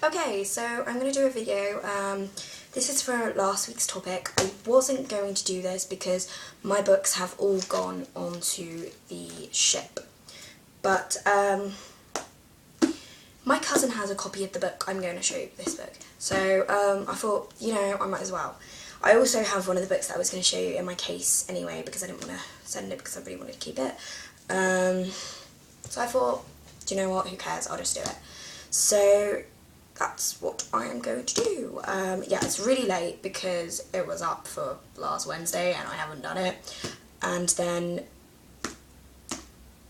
Okay, so I'm going to do a video. This is for last week's topic. I wasn't going to do this because my books have all gone onto the ship. But my cousin has a copy of the book I'm going to show you, this book. So I thought, I might as well. I also have one of the books that I was going to show you in my case anyway because I didn't want to send it because I really wanted to keep it. So I thought, do you know what, who cares, I'll just do it. So that's what I am going to do. Yeah, it's really late because it was up for last Wednesday and I haven't done it. And then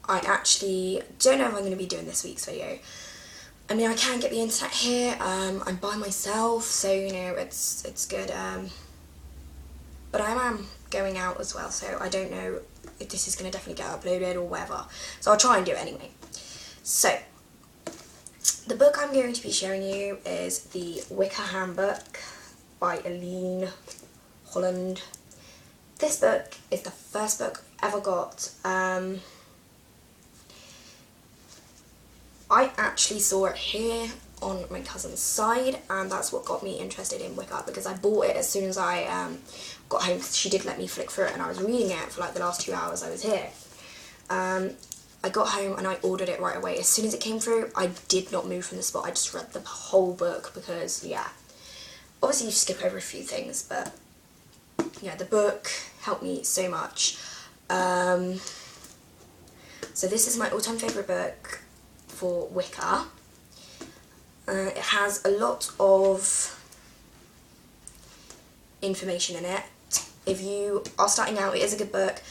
I actually don't know if I'm going to be doing this week's video. I mean, I can get the internet here. I'm by myself, so it's good. But I am going out as well, so I don't know if this is going to definitely get uploaded or whatever. So I'll try and do it anyway. So the book I'm going to be showing you is The Wicker Handbook by Eileen Holland. This book is the first book I ever got. I actually saw it here on my cousin's side, and that's what got me interested in Wicca, because I bought it as soon as I got home. She did let me flick through it, and I was reading it for like the last 2 hours I was here. I got home and I ordered it right away. As soon as it came through, I did not move from the spot. I just read the whole book because, yeah. Obviously you skip over a few things, but yeah, the book helped me so much. So this is my all-time favourite book for Wicca. It has a lot of information in it. If you are starting out, it is a good book,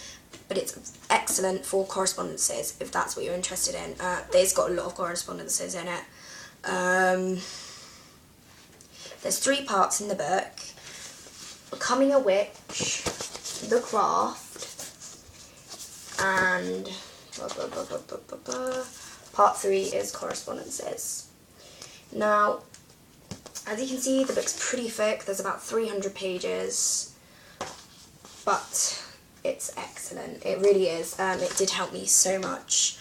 but it's excellent for correspondences, if that's what you're interested in. There's got a lot of correspondences in it. There's 3 parts in the book: Becoming a Witch, The Craft, and part 3 is correspondences. Now, as you can see, the book's pretty thick. There's about 300 pages, but it's excellent. It really is. It did help me so much.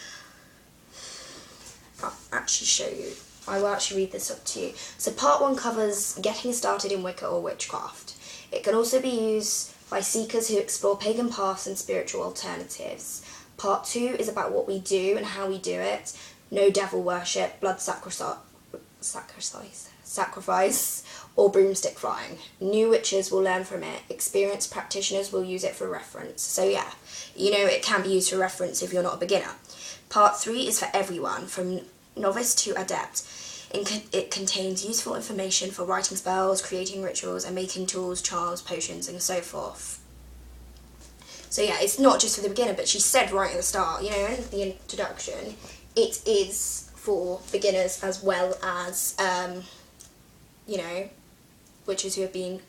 I'll actually show you. I will actually read this up to you. So part 1 covers getting started in Wicca or witchcraft. It can also be used by seekers who explore pagan paths and spiritual alternatives. Part 2 is about what we do and how we do it. No devil worship, blood sacrifice, or broomstick flying. New witches will learn from it. Experienced practitioners will use it for reference. So yeah, it can be used for reference if you're not a beginner. Part 3 is for everyone, from novice to adept. It contains useful information for writing spells, creating rituals, and making tools, charms, potions, and so forth. So yeah, it's not just for the beginner, but she said right at the start, in the introduction, it is for beginners as well as, witches who have been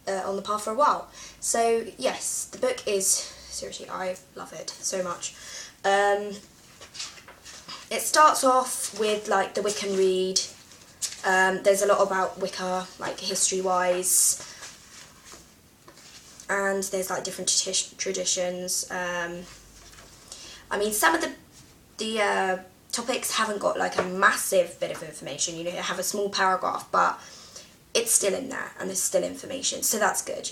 on the path for a while. So yes, the book is, seriously, I love it so much. It starts off with like the Wiccan read. There's a lot about Wicca, like history-wise, and there's like different traditions. I mean, some of the topics haven't got like a massive bit of information, you have a small paragraph, but it's still in there and there's still information, so that's good.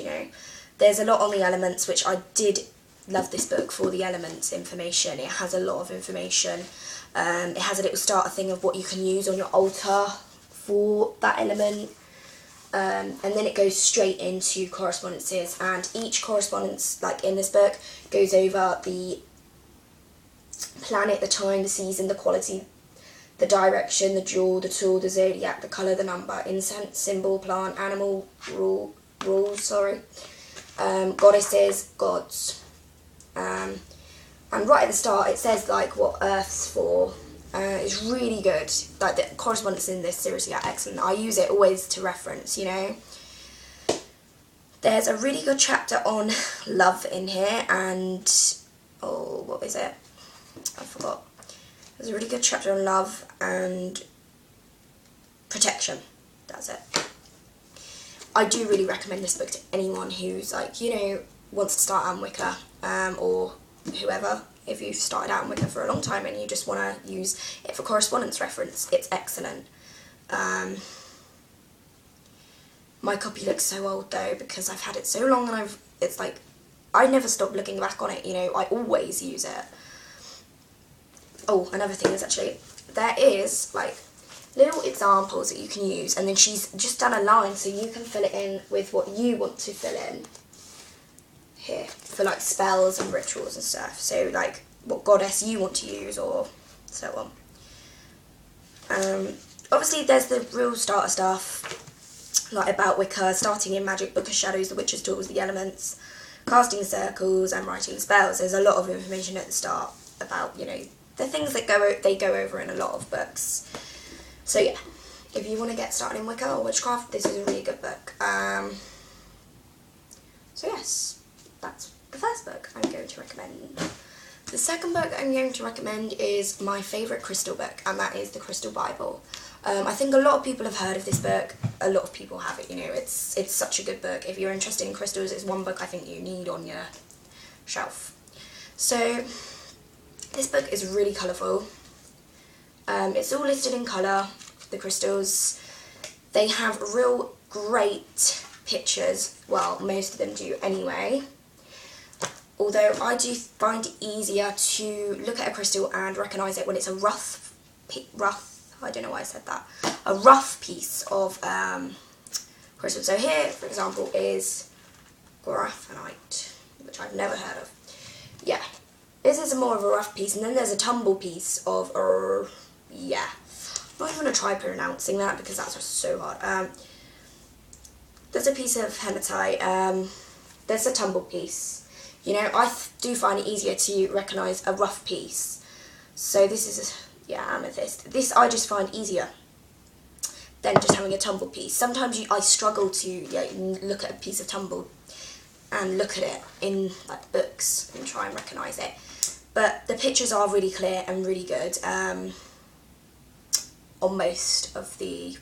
There's a lot on the elements, which I did love this book for the elements information. It has a lot of information. It has a little starter thing of what you can use on your altar for that element, and then it goes straight into correspondences, and each correspondence, like in this book, goes over the planet, the time, the season, the quality, the direction, the jewel, the tool, the zodiac, the colour, the number, incense, symbol, plant, animal, rules, goddesses, gods. And right at the start it says like what Earth's for. It's really good. Like the correspondence in this seriously are excellent. I use it always to reference, There's a really good chapter on love in here, and what is it? I forgot. There's a really good chapter on love and protection. That's it. I do really recommend this book to anyone who's like, wants to start out in Wicca, or whoever. If you've started out in Wicca for a long time and you just want to use it for correspondence reference, it's excellent. My copy looks so old though because I've had it so long, and it's like I never stop looking back on it, you know, I always use it. Oh, another thing is actually there is like little examples that you can use, and then she's just done a line so you can fill it in with what you want to fill in here for like spells and rituals and stuff. So like what goddess you want to use or so on. Obviously there's the real starter stuff, like about Wicca, starting in magic, book of shadows, the witch's tools, the elements, casting circles and writing spells. There's a lot of information at the start about, you know, the things that they go over in a lot of books. So yeah, if you want to get started in Wicca or witchcraft, this is a really good book. So yes, that's the first book I'm going to recommend. The second book I'm going to recommend is my favourite crystal book, and that is the Crystal Bible. I think a lot of people have heard of this book. A lot of people have it, you know, it's such a good book. If you're interested in crystals, it's one book I think you need on your shelf. So this book is really colourful. It's all listed in colour, the crystals. They have real great pictures, well, most of them do anyway. Although I do find it easier to look at a crystal and recognise it when it's a rough, I don't know why I said that, a rough piece of crystal. So here, for example, is graphenite, which I've never heard of. Yeah, this is more of a rough piece, and then there's a tumble piece of, yeah, I'm not even going to try pronouncing that because that's just so hard. There's a piece of hematite, there's a tumble piece. You know, I do find it easier to recognise a rough piece. So this is, yeah, amethyst. This I just find easier than just having a tumble piece. Sometimes I struggle to look at a piece of tumble and look at it in like books and try and recognise it. But the pictures are really clear and really good on most of the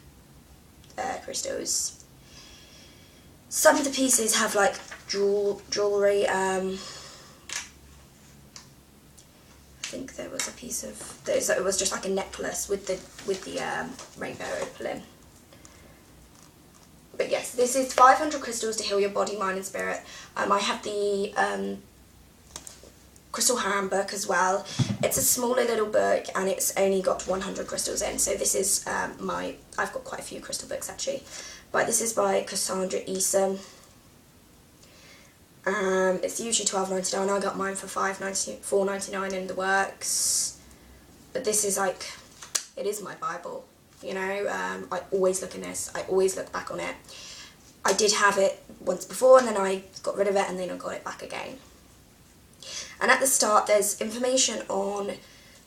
crystals. Some of the pieces have like jewellery. I think there was a piece of it was just like a necklace with the rainbow opal in. But yes, this is 500 crystals to heal your body, mind and spirit. I have the crystal handbook as well. It's a smaller little book and it's only got 100 crystals in. So this is I've got quite a few crystal books actually. But this is by Cassandra Eason. It's usually $12.99. I got mine for $4.99 in the works. But this is like, it is my Bible, you know. I always look in this. I always look back on it. I did have it once before and then I got rid of it and then I got it back again. And at the start there's information on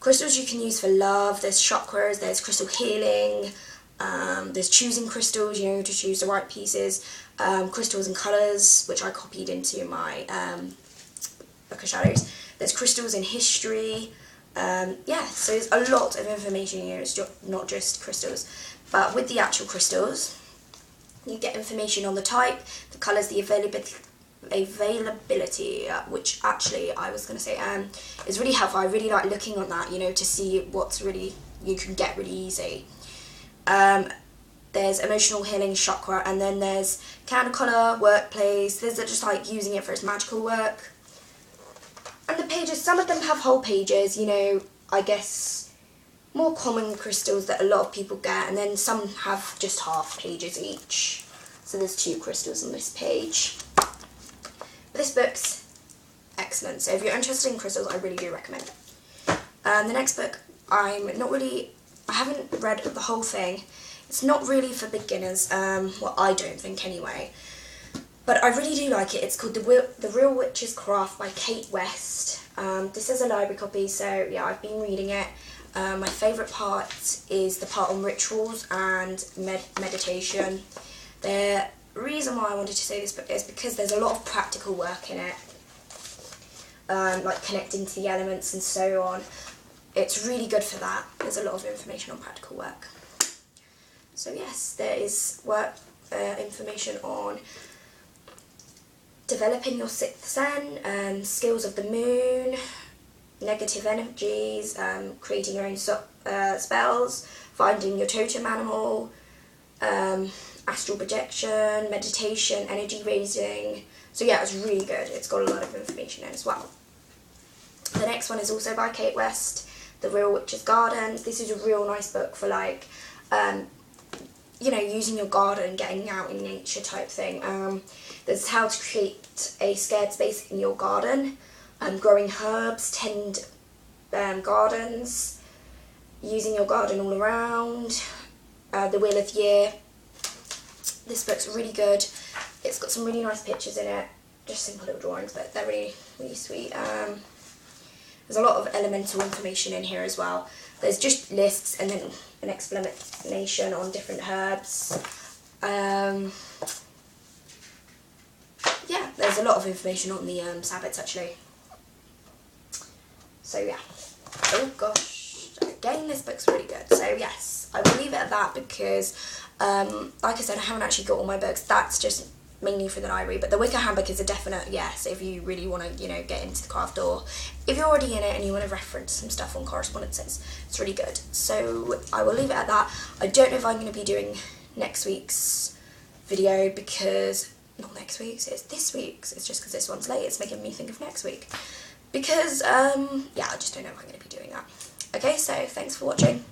crystals you can use for love, there's chakras, there's crystal healing, there's choosing crystals, you know, to choose the right pieces, crystals and colours, which I copied into my Book of Shadows. There's crystals in history, yeah, so there's a lot of information here. It's not just crystals. But with the actual crystals, you get information on the type, the colours, the availability, which actually I was going to say is really helpful. I really like looking on that, you know, to see what's really, you can get really easy. There's emotional healing chakra, and then there's candle colour, workplace. There's just like using it for its magical work. And the pages, some of them have whole pages, you know, I guess more common crystals that a lot of people get, and then some have just half pages each. So there's 2 crystals on this page. But this book's excellent, so if you're interested in crystals, I really do recommend it. The next book, I haven't read the whole thing. It's not really for beginners, well, I don't think anyway. But I really do like it. It's called The Real Witch's Craft by Kate West. This is a library copy, so yeah, I've been reading it. My favourite part is the part on rituals and meditation. The reason why I wanted to say this book is because there's a lot of practical work in it, like connecting to the elements and so on. It's really good for that. There's a lot of information on practical work. So yes, there is information on developing your 6th sense, skills of the moon, negative energies, creating your own spells, finding your totem animal, astral projection, meditation, energy raising. So yeah, it's really good. It's got a lot of information in as well. The next one is also by Kate West, The Real Witch's Garden. This is a real nice book for like, you know, using your garden, getting out in nature type thing. There's how to create a scared space in your garden, growing herbs, tend gardens, using your garden all around, the Wheel of Year. This book's really good. It's got some really nice pictures in it, just simple little drawings, but they're really, really sweet. There's a lot of elemental information in here as well. There's just lists and then an explanation on different herbs. Yeah, there's a lot of information on the Sabbats actually. So yeah. Oh gosh. Again, this book's really good. So yes, I will leave it at that because, like I said, I haven't actually got all my books. That's just mainly for the library, but the Wicker Handbook is a definite yes if you really want to, you know, get into the craft, or if you're already in it and you want to reference some stuff on correspondences. It's really good. So I will leave it at that. I don't know if I'm going to be doing next week's video because, not next week's, it's this week's. It's just because this one's late, it's making me think of next week. Because, yeah, I just don't know if I'm going to be doing that. Okay, so thanks for watching.